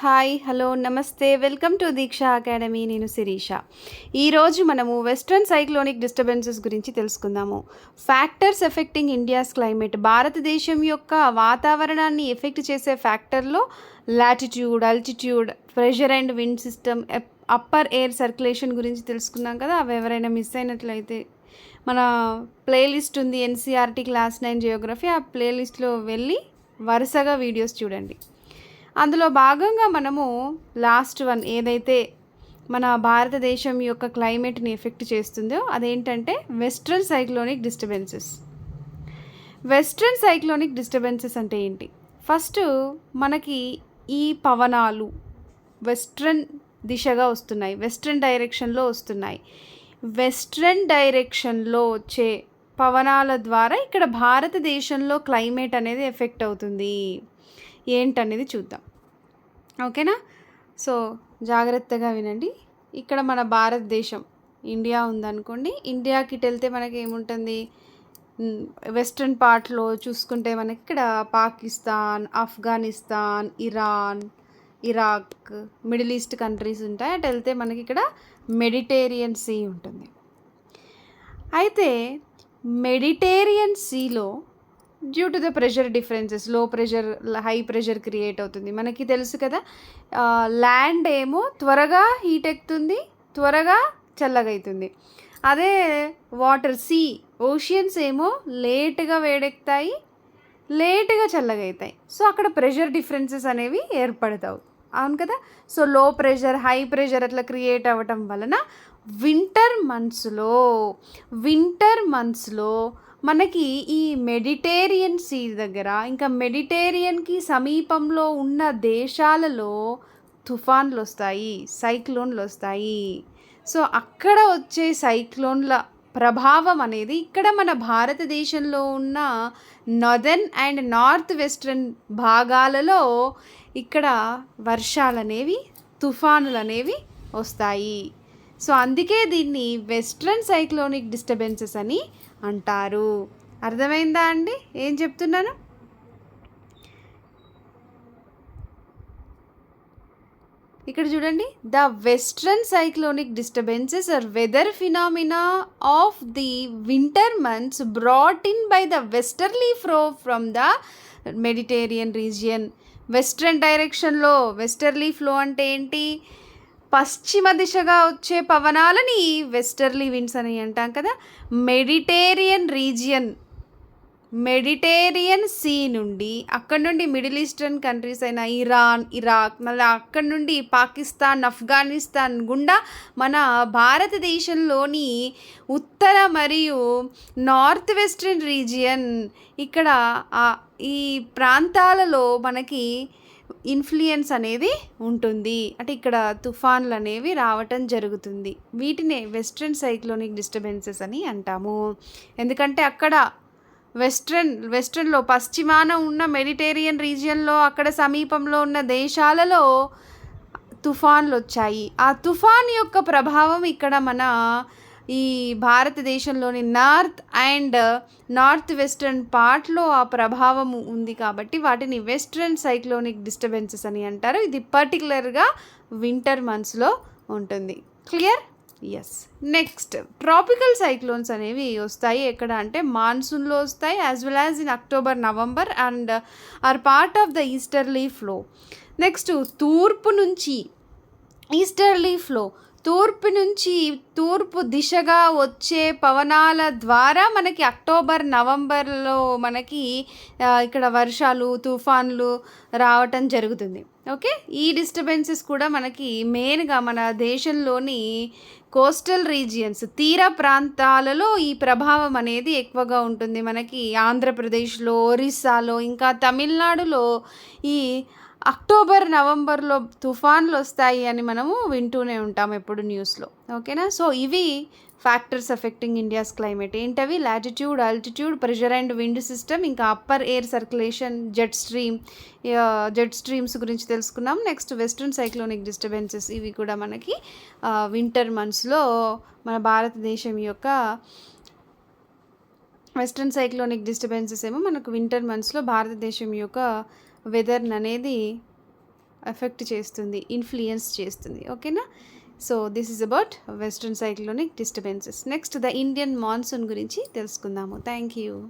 Hi hello నమస్తే welcome to Deeksha academy. నేను శిరీష. ఈరోజు మనము వెస్ట్రన్ సైక్లోనిక్ డిస్టర్బెన్సెస్ గురించి తెలుసుకుందాము. Factors affecting India's climate. భారతదేశం యొక్క వాతావరణాన్ని ఎఫెక్ట్ చేసే ఫ్యాక్టర్లో latitude, altitude, pressure and wind system, upper air circulation గురించి తెలుసుకున్నాం కదా. అవి ఎవరైనా మిస్ అయినట్లయితే మన ప్లేలిస్ట్ ఉంది, ఎన్సీఆర్టీ క్లాస్ 9 జియోగ్రఫీ. ఆ ప్లేలిస్ట్లో వెళ్ళి వరుసగా వీడియోస్ చూడండి. అందులో భాగంగా మనము లాస్ట్ వన్ ఏదైతే మన భారతదేశం యొక్క క్లైమేట్ని ఎఫెక్ట్ చేస్తుందో అదేంటంటే western cyclonic disturbances. Western cyclonic disturbances అంటే ఏంటి? ఫస్ట్ మనకి ఈ పవనాలు వెస్ట్రన్ దిశగా వస్తున్నాయి, వెస్ట్రన్ డైరెక్షన్లో వస్తున్నాయి. వెస్ట్రన్ డైరెక్షన్లో వచ్చే పవనాల ద్వారా ఇక్కడ భారతదేశంలో క్లైమేట్ అనేది ఎఫెక్ట్ అవుతుంది. ఏంటనేది చూద్దాం, ఓకేనా? సో జాగ్రత్తగా వినండి. ఇక్కడ మన భారతదేశం ఇండియా ఉందనుకోండి. ఇండియాకి వెళ్తే మనకి ఏముంటుంది? వెస్ట్రన్ పార్ట్లో చూసుకుంటే మనకి ఇక్కడ Pakistan, Afghanistan, Iran, Iraq, middle east countries ఉంటాయి. అటు వెళ్తే మనకి ఇక్కడ మెడిటేరియన్ సీ ఉంటుంది. అయితే మెడిటేరియన్ సీలో due to the pressure differences, low pressure, high pressure create అవుతుంది. మనకి తెలుసు కదా, ల్యాండ్ ఏమో త్వరగా హీట్ ఎక్కుతుంది, త్వరగా చల్లగా అవుతుంది. అదే వాటర్, ఓషియన్స్ ఏమో లేటుగా వేడెక్కుతాయి, లేటుగా చల్లగా అవుతాయి. సో అక్కడ ప్రెషర్ డిఫరెన్సెస్ అనేవి ఏర్పడతాయి, అవును కదా. సో లో ప్రెషర్, హై ప్రెషర్ అట్లా క్రియేట్ అవ్వటం వలన వింటర్ మంత్స్లో మనకి ఈ మెడిటేరియన్ సీ దగ్గర, ఇంకా మెడిటేరియన్కి సమీపంలో ఉన్న దేశాలలో తుఫాన్లు వస్తాయి, సైక్లోన్లు వస్తాయి. సో అక్కడ వచ్చే సైక్లోన్ల ప్రభావం అనేది ఇక్కడ మన భారతదేశంలో ఉన్న నార్దర్న్ అండ్ నార్త్ వెస్ట్రన్ భాగాలలో ఇక్కడ వర్షాలు అనేవి, తుఫానులు అనేవి వస్తాయి. సో అందుకే దీన్ని వెస్ట్రన్ సైక్లోనిక్ డిస్టర్బెన్సెస్ అని అంటారు. అర్థమైందా అండి ఏం చెప్తున్నాను? ఇక్కడ చూడండి, the western cyclonic disturbances are weather phenomena of the winter months brought in by the westerly flow from the Mediterranean region. Western డైరెక్షన్లో వెస్టర్లీ ఫ్లో అంటే ఏంటి? పశ్చిమ దిశగా వచ్చే పవనాలని వెస్టర్లీ విండ్స్ అని అంటాం కదా. మెడిటేరియన్ సీ నుండి, అక్కడ నుండి మిడిల్ ఈస్టర్న్ కంట్రీస్ అయిన ఇరాన్, ఇరాక్, మళ్ళీ అక్కడ నుండి పాకిస్తాన్, ఆఫ్ఘనిస్తాన్ గుండా మన భారతదేశంలోని ఉత్తర మరియు నార్త్ వెస్ట్రన్ రీజియన్, ఇక్కడ ఈ ప్రాంతాలలో మనకి ఇన్ఫ్లుయెన్స్ అనేది ఉంటుంది. అంటే ఇక్కడ తుఫాన్లు అనేవి రావటం జరుగుతుంది. వీటినే వెస్ట్రన్ సైక్లోనిక్ డిస్టర్బెన్సెస్ అని అంటాము. ఎందుకంటే అక్కడ వెస్ట్రన్లో పశ్చిమాన ఉన్న మెడిటేరియన్ రీజియన్లో, అక్కడ సమీపంలో ఉన్న దేశాలలో తుఫాన్లు వచ్చాయి. ఆ తుఫాన్ యొక్క ప్రభావం ఇక్కడ మన ఈ భారతదేశంలోని నార్త్ అండ్ నార్త్ వెస్ట్రన్ పార్ట్లో ఆ ప్రభావం ఉంది. కాబట్టి వాటిని వెస్ట్రన్ సైక్లోనిక్ డిస్టర్బెన్సెస్ అని అంటారు. ఇది పర్టికులర్గా వింటర్ మంత్స్లో ఉంటుంది. Clear? Yes. Next, tropical cyclones అనేవి వస్తాయి. ఎక్కడ అంటే మాన్సూన్లో వస్తాయి, as well as in October, November, and are part of the easterly flow. Next, తూర్పు నుంచి ఈస్టర్లీ ఫ్లో, తూర్పు దిశగా వచ్చే పవనాల ద్వారా మనకి అక్టోబర్, నవంబర్లో మనకి ఇక్కడ వర్షాలు, తుఫాన్లు రావటం జరుగుతుంది. ఓకే, ఈ డిస్టర్బెన్సెస్ కూడా మనకి మెయిన్గా మన దేశంలోని కోస్టల్ రీజియన్స్, తీర ప్రాంతాలలో ఈ ప్రభావం అనేది ఎక్కువగా ఉంటుంది. మనకి ఆంధ్రప్రదేశ్లో, ఒరిస్సాలో, ఇంకా తమిళనాడులో ఈ అక్టోబర్, నవంబర్లో తుఫాన్లు వస్తాయి అని మనము వింటూనే ఉంటాం ఎప్పుడు న్యూస్లో. ఓకేనా? సో ఇవి ఫ్యాక్టర్స్ ఎఫెక్టింగ్ ఇండియాస్ క్లైమేట్. ఏంటవి? Latitude, altitude, pressure and wind system, ఇంకా upper air circulation, jet streams గురించి తెలుసుకున్నాం. నెక్స్ట్, వెస్ట్రన్ సైక్లోనిక్ డిస్టర్బెన్సెస్, ఇవి కూడా మనకి వింటర్ మంత్స్లో మన భారతదేశం యొక్క వెస్ట్రన్ సైక్లోనిక్ డిస్టర్బెన్సెస్ ఏమో మనకు వింటర్ మంత్స్లో భారతదేశం యొక్క వెదర్ అనేది ఎఫెక్ట్ చేస్తుంది, ఇన్ఫ్లుయెన్స్ చేస్తుంది. ఓకేనా? So this is about western cyclonic disturbances. Next the Indian monsoon గురించి తెలుసుకుందాము. Thank you.